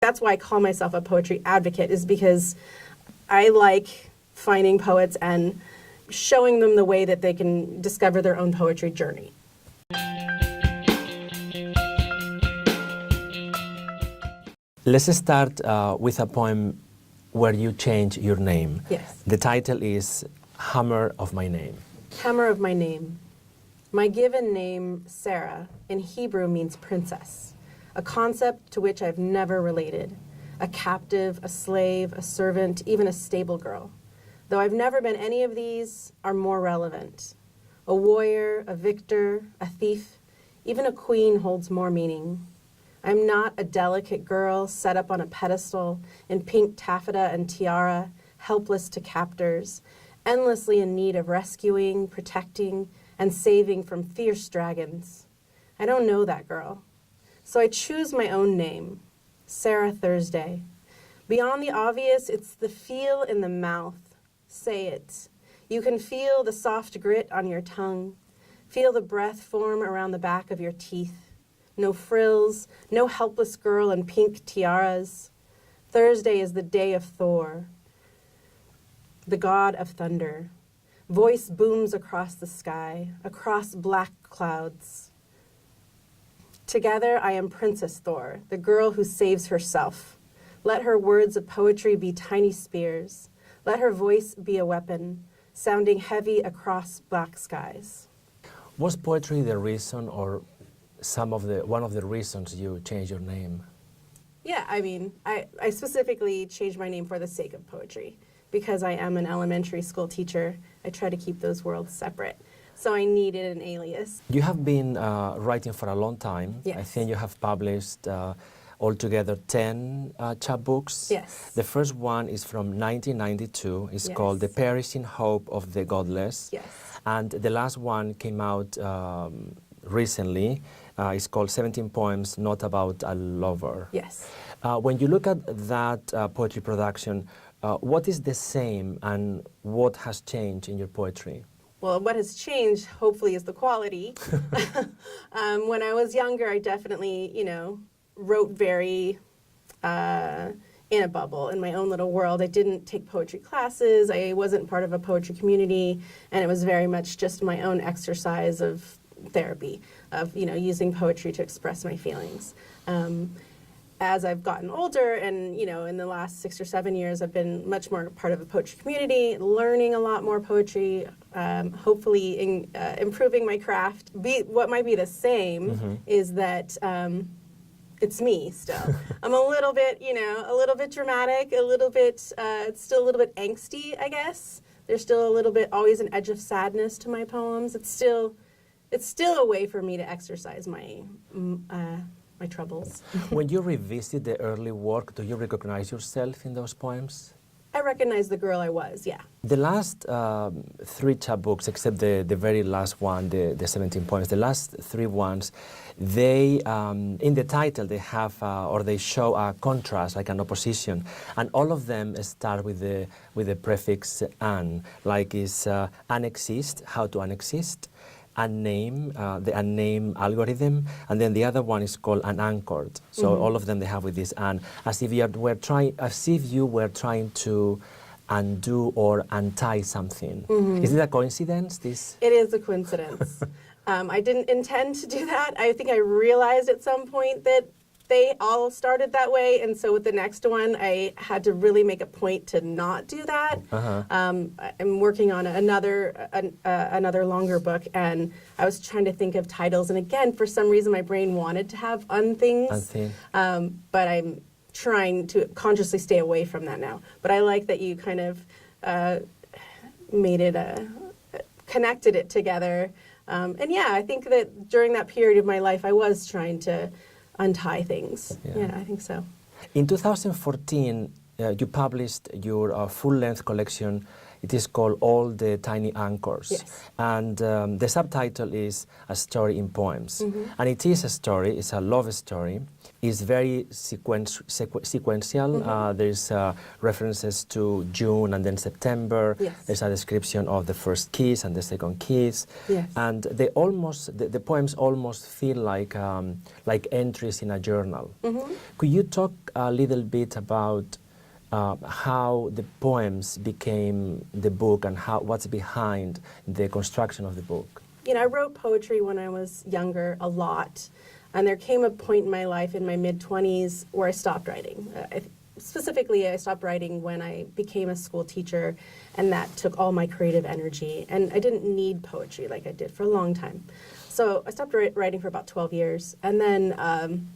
that's why I call myself a poetry advocate, is because I like finding poets and showing them the way that they can discover their own poetry journey. Let's start with a poem where you change your name. Yes. The title is Hammer of My Name. Hammer of my name. My given name, Sarah, in Hebrew means princess, a concept to which I've never related. A captive, a slave, a servant, even a stable girl. Though I've never been any of these, are more relevant. A warrior, a victor, a thief, even a queen holds more meaning. I'm not a delicate girl set up on a pedestal in pink taffeta and tiara, helpless to captors, endlessly in need of rescuing, protecting, and saving from fierce dragons. I don't know that girl. So I choose my own name, Sarah Thursday. Beyond the obvious, it's the feel in the mouth. Say it. You can feel the soft grit on your tongue. Feel the breath form around the back of your teeth. No frills, no helpless girl in pink tiaras. Thursday is the day of Thor, the god of thunder. Voice booms across the sky, across black clouds. Together I am Princess Thor, the girl who saves herself. Let her words of poetry be tiny spears. Let her voice be a weapon, sounding heavy across black skies. Was poetry the reason, or one of the reasons you changed your name? Yeah, I mean, I specifically changed my name for the sake of poetry. Because I am an elementary school teacher, I try to keep those worlds separate. So I needed an alias. You have been writing for a long time. Yes. I think you have published altogether 10 chapbooks. Yes. The first one is from 1992. It's Yes. called The Perishing Hope of the Godless. Yes. And the last one came out recently. It's called 17 Poems Not About a Lover. Yes. When you look at that poetry production, what is the same and what has changed in your poetry? Well, what has changed, hopefully, is the quality. When I was younger, I definitely, wrote very in a bubble, in my own little world. I didn't take poetry classes. I wasn't part of a poetry community, and it was very much just my own exercise of therapy, of, using poetry to express my feelings. As I've gotten older and, in the last 6 or 7 years, I've been much more part of a poetry community, learning a lot more poetry, hopefully improving my craft. What might be the same is that it's me still. I'm a little bit, a little bit dramatic, a little bit, it's still a little bit angsty, I guess. There's still a little bit, always an edge of sadness to my poems. It's still a way for me to exercise my troubles. When you revisit the early work, do you recognize yourself in those poems? I recognize the girl I was, yeah. The last 3 chapbooks, except the very last one, the 17 poems, the last 3 ones, they, in the title, they have, or they show a contrast, like an opposition, and all of them start with the prefix "an," like is unexist, how to unexist, unname, the unname algorithm, and then the other one is called unanchored. So all of them they have with this "and," as if you were trying to undo or untie something. Is it a coincidence? It is a coincidence. I didn't intend to do that. I think I realized at some point that they all started that way, and so with the next one, I had to really make a point to not do that. I'm working on another longer book, and I was trying to think of titles, and again, for some reason, my brain wanted to have things, but I'm trying to consciously stay away from that now. But I like that you kind of made it, connected it together, and yeah, I think that during that period of my life, I was trying to untie things. Yeah, I think so. In 2014, you published your full-length collection, It is called All the Tiny Anchors. Yes. And the subtitle is A Story in Poems. And it is a story, it's a love story. It's very sequential. There's references to June and then September. Yes. There's a description of the first kiss and the second kiss. Yes. And they almost, the poems almost feel like entries in a journal. Could you talk a little bit about how the poems became the book and what's behind the construction of the book? You know, I wrote poetry when I was younger a lot, and there came a point in my life in my mid-20s where I stopped writing. Specifically, I stopped writing when I became a school teacher, and that took all my creative energy, and I didn't need poetry like I did for a long time. So I stopped writing for about 12 years, and then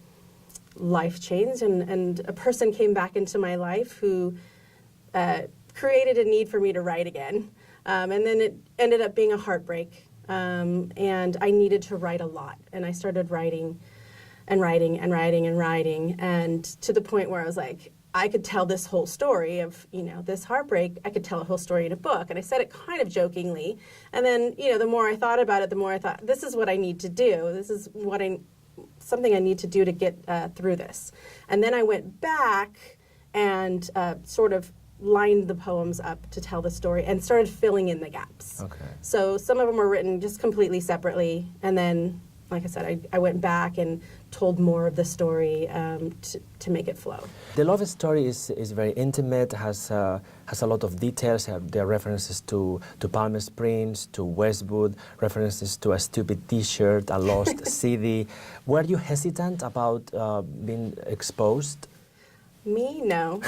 life changed, and a person came back into my life who created a need for me to write again. And then it ended up being a heartbreak. And I needed to write a lot. And I started writing and writing and writing and writing. And to the point where I was like, I could tell this whole story of, you know, this heartbreak, I could tell a whole story in a book. And I said it kind of jokingly. And then, you know, the more I thought about it, the more I thought, this is what I need to do. This is what something I need to do to get through this. And then I went back and sort of lined the poems up to tell the story and started filling in the gaps. Okay. So some of them were written just completely separately, and then, like I said, I went back and told more of the story to make it flow. The love story is very intimate, has a lot of details. There are references to Palm Springs, to Westwood, references to a stupid T-shirt, a lost CD. Were you hesitant about being exposed? Me, no.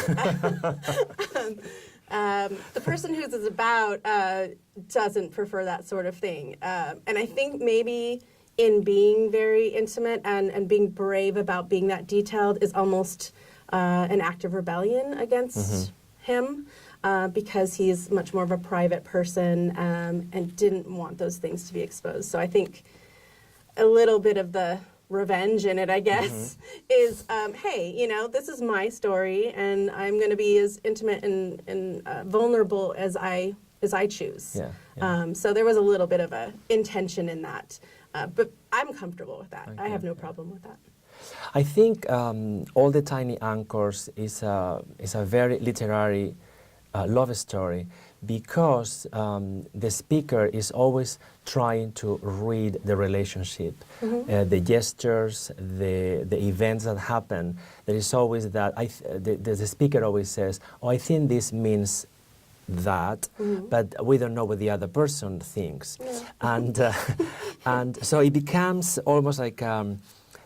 The person who this is about doesn't prefer that sort of thing. And I think maybe in being very intimate and being brave about being that detailed is almost an act of rebellion against him, because he's much more of a private person and didn't want those things to be exposed. So I think a little bit of the revenge in it, I guess, is, hey, you know, this is my story, and I'm going to be as intimate and vulnerable as I choose. Yeah, yeah. So there was a little bit of a intention in that, but I'm comfortable with that. Okay, I have no problem with that. I think All the Tiny Anchors is a very literary love story, because the speaker is always trying to read the relationship, the gestures, the events that happen. There is always that, the speaker always says, oh, I think this means that, but we don't know what the other person thinks. Yeah. And so it becomes almost like,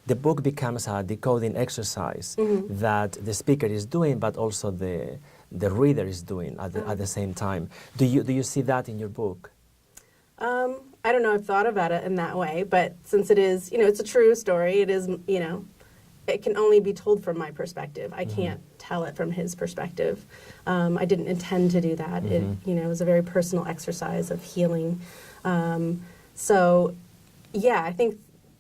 the book becomes a decoding exercise that the speaker is doing, but also the reader is doing at the same time. Do you see that in your book? I don't know, I've thought about it in that way, but since it is, you know, it's a true story, it is, you know, it can only be told from my perspective. I can't tell it from his perspective. I didn't intend to do that. It, you know, it was a very personal exercise of healing. So, yeah, I think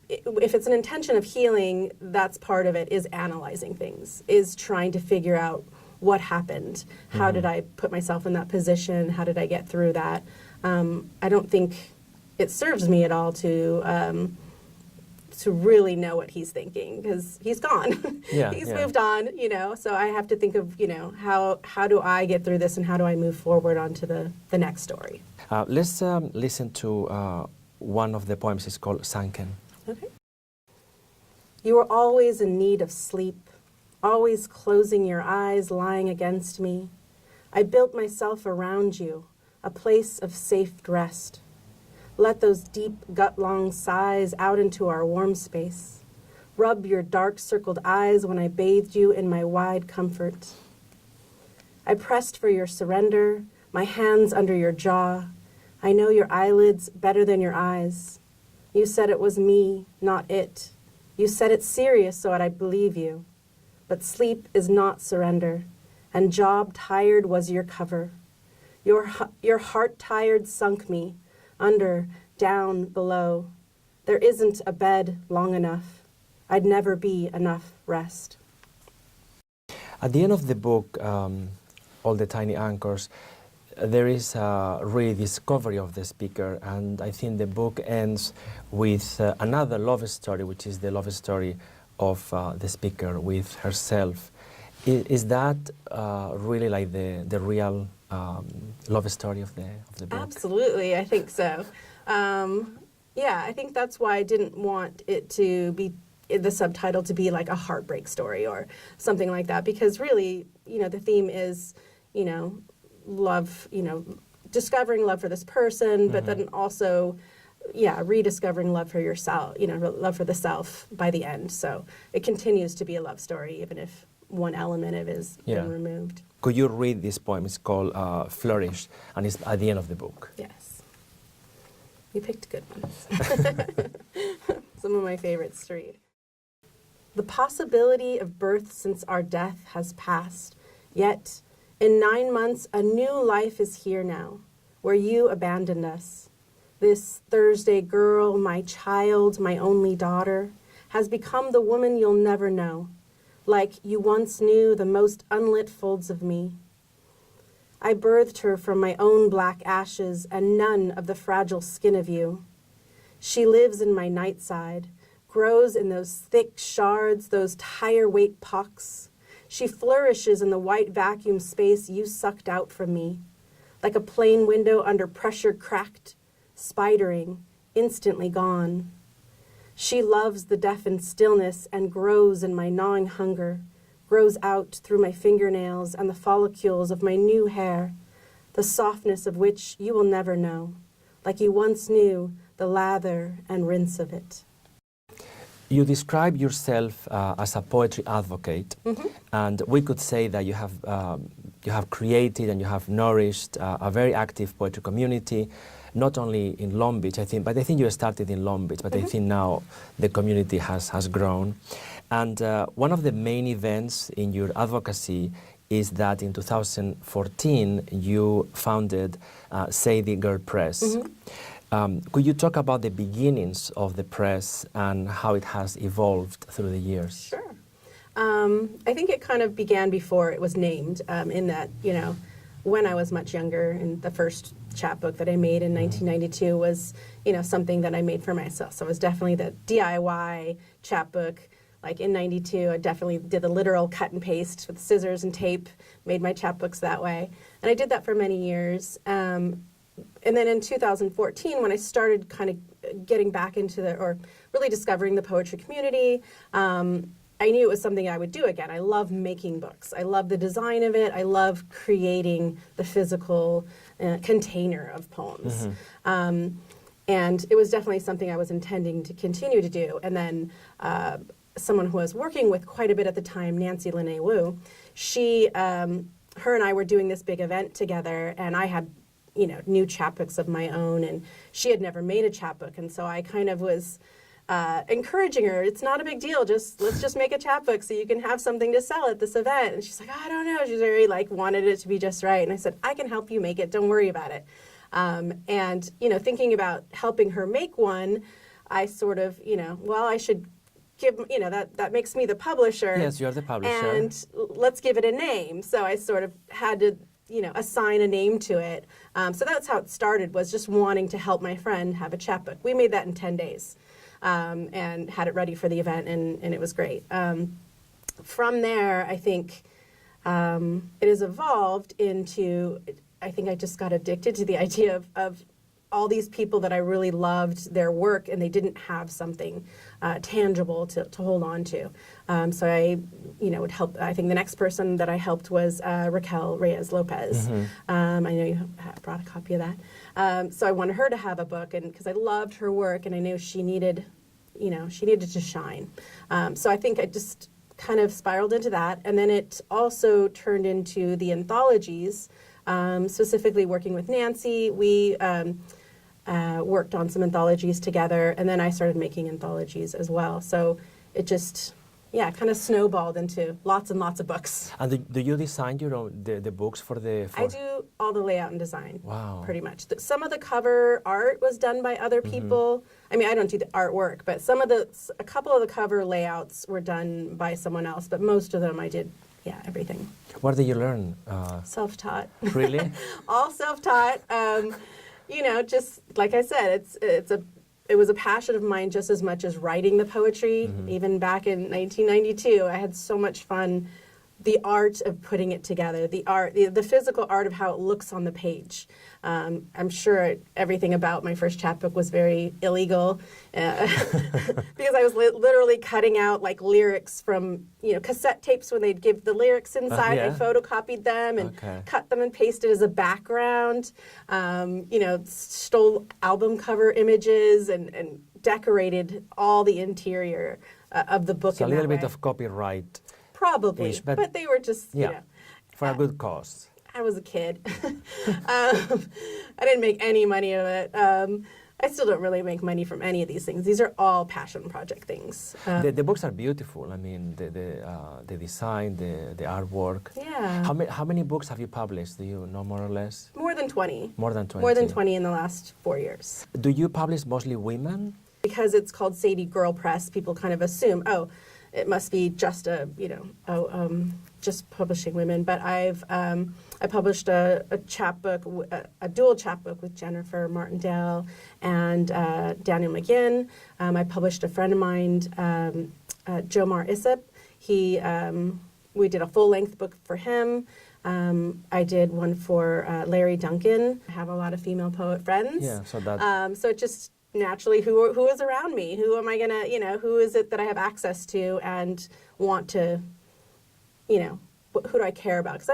if it's an intention of healing, that's part of it, is analyzing things, is trying to figure out what happened. How did I put myself in that position? How did I get through that? I don't think it serves me at all to really know what he's thinking, because he's gone. He's moved on, you know, so I have to think of, you know, how do I get through this and how do I move forward onto the next story. Let's listen to one of the poems. It's called Sunken. Okay. You were always in need of sleep, always closing your eyes, lying against me. I built myself around you, a place of safe rest. Let those deep gut-long sighs out into our warm space. Rub your dark-circled eyes when I bathed you in my wide comfort. I pressed for your surrender, my hands under your jaw. I know your eyelids better than your eyes. You said it was me, not it. You said it serious so I'd believe you. But sleep is not surrender, and job tired was your cover. Your heart tired sunk me, under, down, below. There isn't a bed long enough. I'd never be enough rest. At the end of the book, All the Tiny Anchors, there is a rediscovery of the speaker, and I think the book ends with another love story, which is the love story of the speaker with herself. Is that really like the real love story of the book? Absolutely, I think so. Yeah, I think that's why I didn't want it to be the subtitle to be like a heartbreak story or something like that, because really, the theme is, love, discovering love for this person, but then also, rediscovering love for yourself, love for the self by the end. So it continues to be a love story, even if one element of it is been removed. Could you read this poem? It's called Flourish, and it's at the end of the book. Yes. You picked good ones. Some of my favorites to read. The possibility of birth since our death has passed, yet in 9 months a new life is here now, where you abandoned us. This Thursday girl, my child, my only daughter, has become the woman you'll never know, like you once knew the most unlit folds of me. I birthed her from my own black ashes and none of the fragile skin of you. She lives in my night side, grows in those thick shards, those tire-weight pocks. She flourishes in the white vacuum space you sucked out from me, like a plane window under pressure cracked, spidering, instantly gone. She loves the deafened stillness and grows in my gnawing hunger, grows out through my fingernails and the follicles of my new hair, the softness of which you will never know, like you once knew the lather and rinse of it. You describe yourself as a poetry advocate, and we could say that you have created and you have nourished a very active poetry community, not only in Long Beach, I think, but I think you started in Long Beach, but I think now the community has grown. And one of the main events in your advocacy is that in 2014 you founded Sadie Girl Press. Could you talk about the beginnings of the press and how it has evolved through the years? Sure. I think it kind of began before it was named, in that, when I was much younger, and the first chapbook that I made in 1992 was, something that I made for myself. So it was definitely the DIY chapbook. Like in 92, I definitely did the literal cut and paste with scissors and tape, made my chapbooks that way. And I did that for many years. And then in 2014, when I started kind of getting back into or really discovering the poetry community, I knew it was something I would do again. I love making books. I love the design of it. I love creating the physical container of poems. And it was definitely something I was intending to continue to do. And then someone who I was working with quite a bit at the time, Nancy Lene Wu, her and I were doing this big event together, and I had new chapbooks of my own, and she had never made a chapbook, and so I kind of was encouraging her. It's not a big deal. Let's just make a chapbook so you can have something to sell at this event. And she's like, I don't know. She's very wanted it to be just right. And I said, I can help you make it. Don't worry about it. And thinking about helping her make one, I sort of I should give that makes me the publisher. Yes, you're the publisher. And let's give it a name. So I sort of had to assign a name to it. So that's how it started, was just wanting to help my friend have a chapbook. We made that in 10 days and had it ready for the event, and it was great. From there, I think it has evolved into, I think I just got addicted to the idea of all these people that I really loved their work, and they didn't have something tangible to hold on to. So I, would help. I think the next person that I helped was Raquel Reyes Lopez. I know you brought a copy of that. So I wanted her to have a book, and because I loved her work, and I knew she needed to shine. So I think I just kind of spiraled into that, and then it also turned into the anthologies. Specifically working with Nancy, we worked on some anthologies together, and then I started making anthologies as well. So it just, kind of snowballed into lots and lots of books. And do you design your own the books for the? I do all the layout and design. Wow. Pretty much. Some of the cover art was done by other people. I mean, I don't do the artwork, but a couple of the cover layouts were done by someone else, but most of them I did yeah, everything. Where did you learn? Self-taught. Really? All self-taught. Just like I said, it was a passion of mine just as much as writing the poetry. Even back in 1992, I had so much fun. The art of putting it together, the physical art of how it looks on the page. I'm sure everything about my first chapbook was very illegal because I was literally cutting out like lyrics from cassette tapes when they'd give the lyrics inside. Yeah. I photocopied them and cut them and pasted as a background. Stole album cover images and decorated all the interior of the book. So a in little that bit way. of copyright. Probably, but they were just, for a good cause. I was a kid. I didn't make any money of it. I still don't really make money from any of these things. These are all passion project things. The books are beautiful. I mean, the design, the artwork. Yeah. How many books have you published? Do you know more or less? More than 20. More than 20. More than 20 in the last 4 years. Do you publish mostly women? Because it's called Sadie Girl Press, people kind of assume, it must be just just publishing women. But I published a chapbook, a dual chapbook with Jennifer Martindale and Daniel McGinn. I published a friend of mine, Jomar Issip. We did a full-length book for him. I did one for Larry Duncan. I have a lot of female poet friends. Yeah, so that. So it just naturally, who is around me? Who am I gonna, who is it that I have access to and want to, who do I care about? Because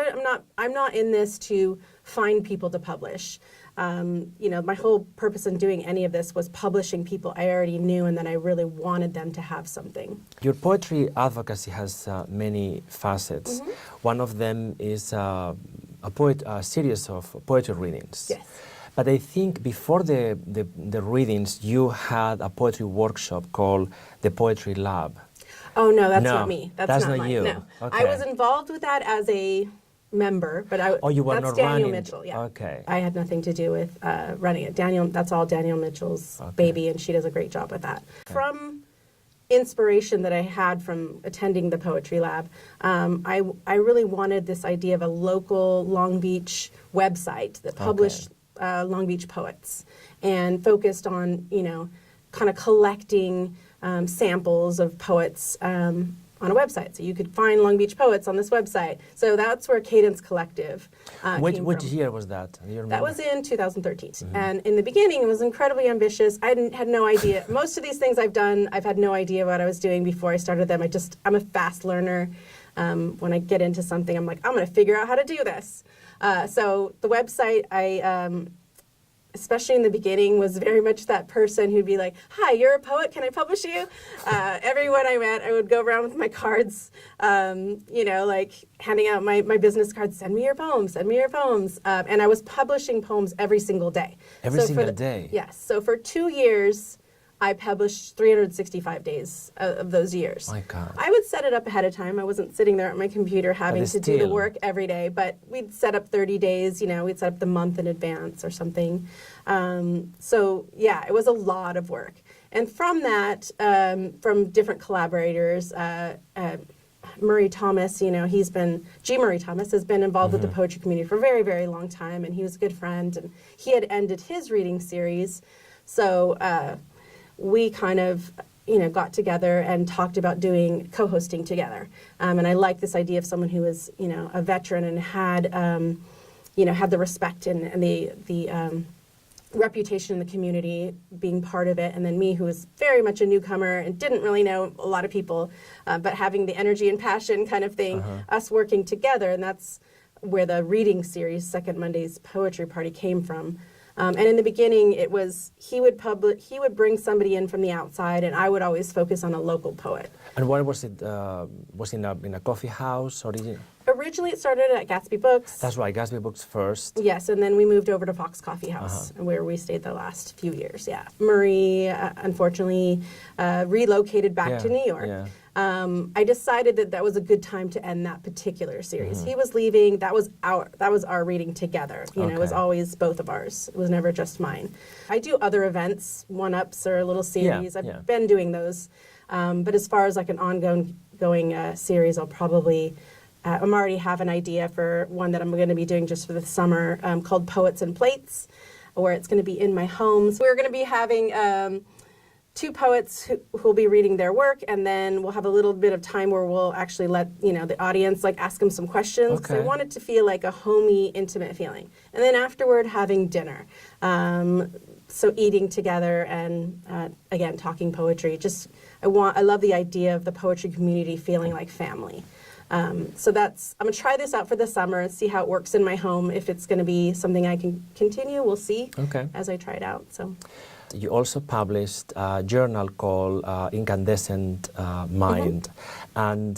I'm not in this to find people to publish. My whole purpose in doing any of this was publishing people I already knew and that I really wanted them to have something. Your poetry advocacy has many facets. One of them is a series of poetry readings. Yes. But I think before the readings, you had a poetry workshop called the Poetry Lab. Oh, no, that's not me. That's not mine. you. No. Okay. I was involved with that as a member, but you were that's not Daniel running. Mitchell. Yeah. Okay. I had nothing to do with running it. That's all Daniel Mitchell's baby, and she does a great job with that. Okay. From inspiration that I had from attending the Poetry Lab, I really wanted this idea of a local Long Beach website that published Long Beach poets and focused on, kind of collecting samples of poets on a website. So you could find Long Beach poets on this website. So that's where Cadence Collective came Which from. year was that? That was in 2013. And in the beginning, it was incredibly ambitious. I had no idea. Most of these things I've done, I've had no idea what I was doing before I started them. I'm a fast learner. When I get into something, I'm like, I'm going to figure out how to do this. So the website, especially in the beginning, was very much that person who'd be like, hi, you're a poet, can I publish you? Everyone I met, I would go around with my cards, like handing out my business cards, send me your poems. And I was publishing poems every single day. Every single day? Yes. So for 2 years, I published 365 days of those years. My God. I would set it up ahead of time. I wasn't sitting there at my computer having to do the work every day, but we'd set up 30 days, we'd set up the month in advance or something. It was a lot of work. And from that, from different collaborators, Murray Thomas, G. Murray Thomas has been involved with the poetry community for a very, very long time, and he was a good friend, and he had ended his reading series. So, we kind of, got together and talked about doing co-hosting together. And I like this idea of someone who was, a veteran and had, had the respect and the reputation in the community, being part of it. And then me, who was very much a newcomer and didn't really know a lot of people, but having the energy and passion kind of thing, us working together. And that's where the reading series, Second Monday's Poetry Party, came from. And in the beginning, it was he would bring somebody in from the outside, and I would always focus on a local poet. And what was it? Was it in a coffee house or did you? Originally, it started at Gatsby Books. That's right, Gatsby Books first. Yes, and then we moved over to Fox Coffee House, where we stayed the last few years. Yeah, Murray unfortunately relocated back to New York. Yeah. I decided that was a good time to end that particular series. He was leaving. That was our reading together. It was always both of ours. It was never just mine. I do other events, one-ups or little series. I've been doing those. But as far as like an ongoing series, I'll probably I'm already have an idea for one that I'm going to be doing just for the summer called Poets and Plates, where it's going to be in my home. So we're going to be having two poets who will be reading their work, and then we'll have a little bit of time where we'll actually let the audience ask them some questions. Okay. I want it to feel like a homey, intimate feeling, and then afterward having dinner. So eating together and again talking poetry. I love the idea of the poetry community feeling like family. So I'm gonna try this out for the summer and see how it works in my home. If it's gonna be something I can continue, we'll see as I try it out. So. You also published a journal called Incandescent Mind. And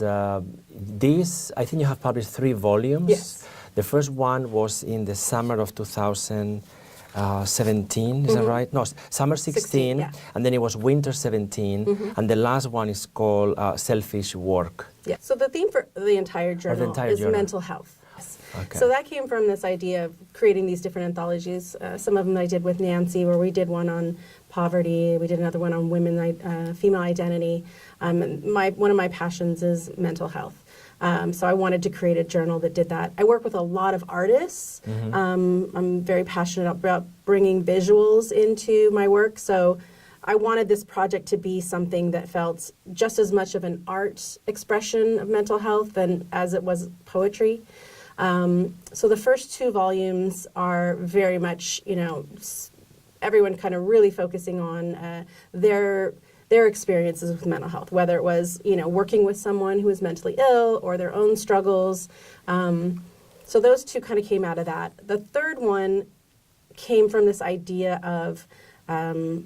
this, I think you have published 3 volumes. Yes. The first one was in the summer of 2017, is that right? No, summer 16, yeah. And then it was winter 17, and the last one is called Selfish Work. Yeah, so the theme for the entire journal is mental health. Okay. So that came from this idea of creating these different anthologies. Some of them I did with Nancy, where we did one on poverty. We did another one on female identity. One of my passions is mental health. So I wanted to create a journal that did that. I work with a lot of artists. I'm very passionate about bringing visuals into my work. So I wanted this project to be something that felt just as much of an art expression of mental health as it was poetry. So the first 2 volumes are very much, everyone kind of really focusing on their experiences with mental health, whether it was, working with someone who is mentally ill or their own struggles. So those 2 kind of came out of that. The third one came from this idea of the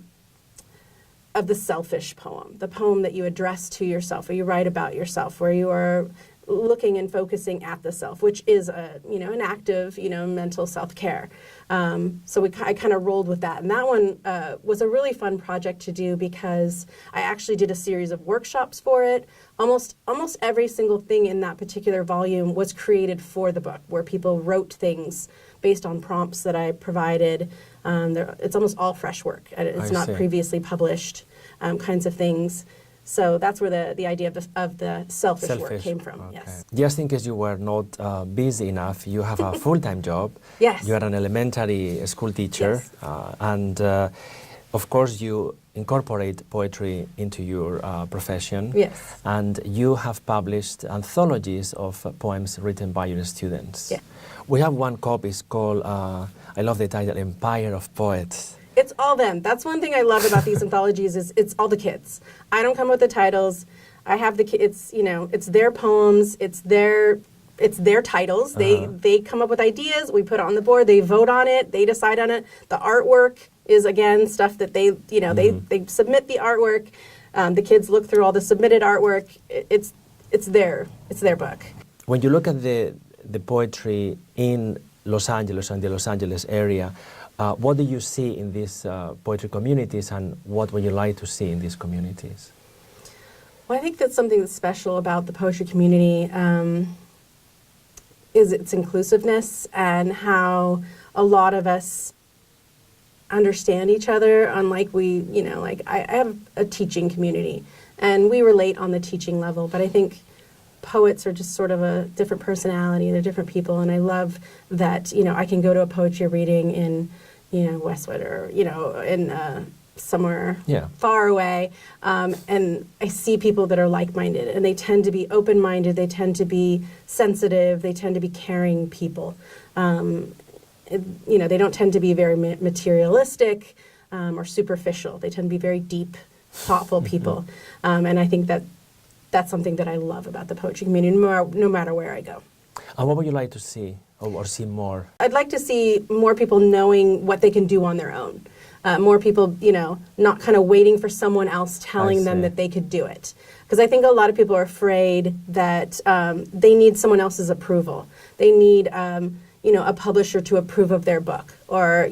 selfish poem, the poem that you address to yourself, or you write about yourself, where you are looking and focusing at the self, which is an active, mental self-care. So I kind of rolled with that. And that one was a really fun project to do because I actually did a series of workshops for it. Almost every single thing in that particular volume was created for the book, where people wrote things based on prompts that I provided. It's almost all fresh work. It's not previously published kinds of things. So that's where the idea of the selfish work came from. Okay. Yes. Just in case you were not busy enough, you have a full-time job. Yes. You are an elementary school teacher. Yes. And of course you incorporate poetry into your profession. Yes. And you have published anthologies of poems written by your students. Yeah. We have one copy, it's called, I love the title, Empire of Poets. It's all them. That's one thing I love about these anthologies is it's all the kids. I don't come with the titles. I have the kids. It's their poems. It's their titles. They come up with ideas. We put it on the board. They vote on it. They decide on it. The artwork is again stuff that they submit the artwork. The kids look through all the submitted artwork. It's their book. When you look at the poetry in Los Angeles and the Los Angeles area, what do you see in these poetry communities, and what would you like to see in these communities? Well, I think that's something that's special about the poetry community is its inclusiveness and how a lot of us understand each other. Unlike I have a teaching community, and we relate on the teaching level, but I think poets are just sort of a different personality. They're different people, and I love that, I can go to a poetry reading in, Westwood or, in somewhere far away, and I see people that are like-minded, and they tend to be open-minded, they tend to be sensitive, they tend to be caring people. They don't tend to be very materialistic or superficial. They tend to be very deep, thoughtful people, and I think that's something that I love about the poetry community, no matter where I go. And what would you like to see or see more? I'd like to see more people knowing what they can do on their own. More people, not kind of waiting for someone else telling them that they could do it. Because I think a lot of people are afraid that they need someone else's approval. They need, a publisher to approve of their book, or,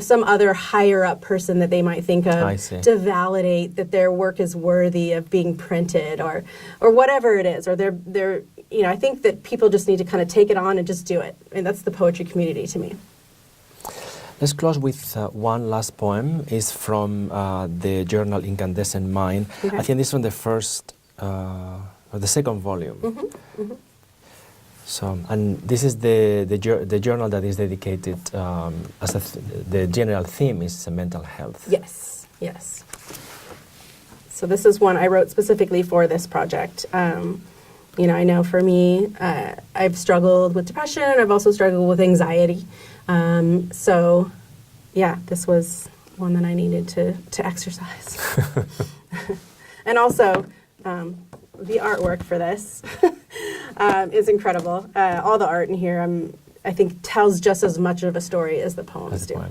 some other higher up person that they might think of to validate that their work is worthy of being printed, or whatever it is, or they're I think that people just need to kind of take it on and just do it. And that's the poetry community to me. Let's close with one last poem. It's from the journal Incandescent Mind. Okay. I think this is from the first or the second volume. So, and this is the journal that is dedicated as the general theme is mental health. Yes, yes. So this is one I wrote specifically for this project. You know, I know for me, I've struggled with depression. I've also struggled with anxiety. So, yeah, this was one that I needed to exercise. And also, the artwork for this is incredible. All the art in here, I think, tells just as much of a story as the poems do.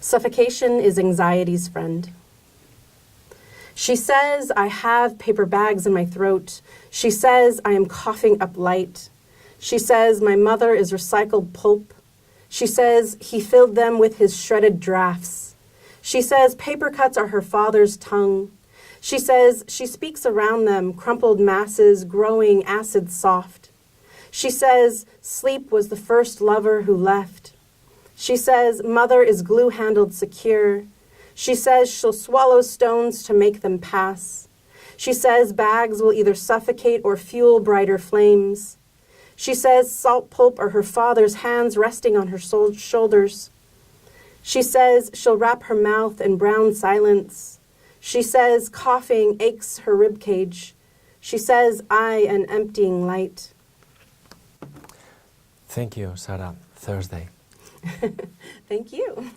Suffocation is anxiety's friend. She says I have paper bags in my throat. She says I am coughing up light. She says my mother is recycled pulp. She says he filled them with his shredded drafts. She says paper cuts are her father's tongue. She says she speaks around them, crumpled masses, growing acid soft. She says sleep was the first lover who left. She says mother is glue-handled secure. She says she'll swallow stones to make them pass. She says bags will either suffocate or fuel brighter flames. She says salt pulp are her father's hands resting on her shoulders. She says she'll wrap her mouth in brown silence. She says coughing aches her ribcage. She says I an emptying light. Thank you, Sarah. Thursday. Thank you.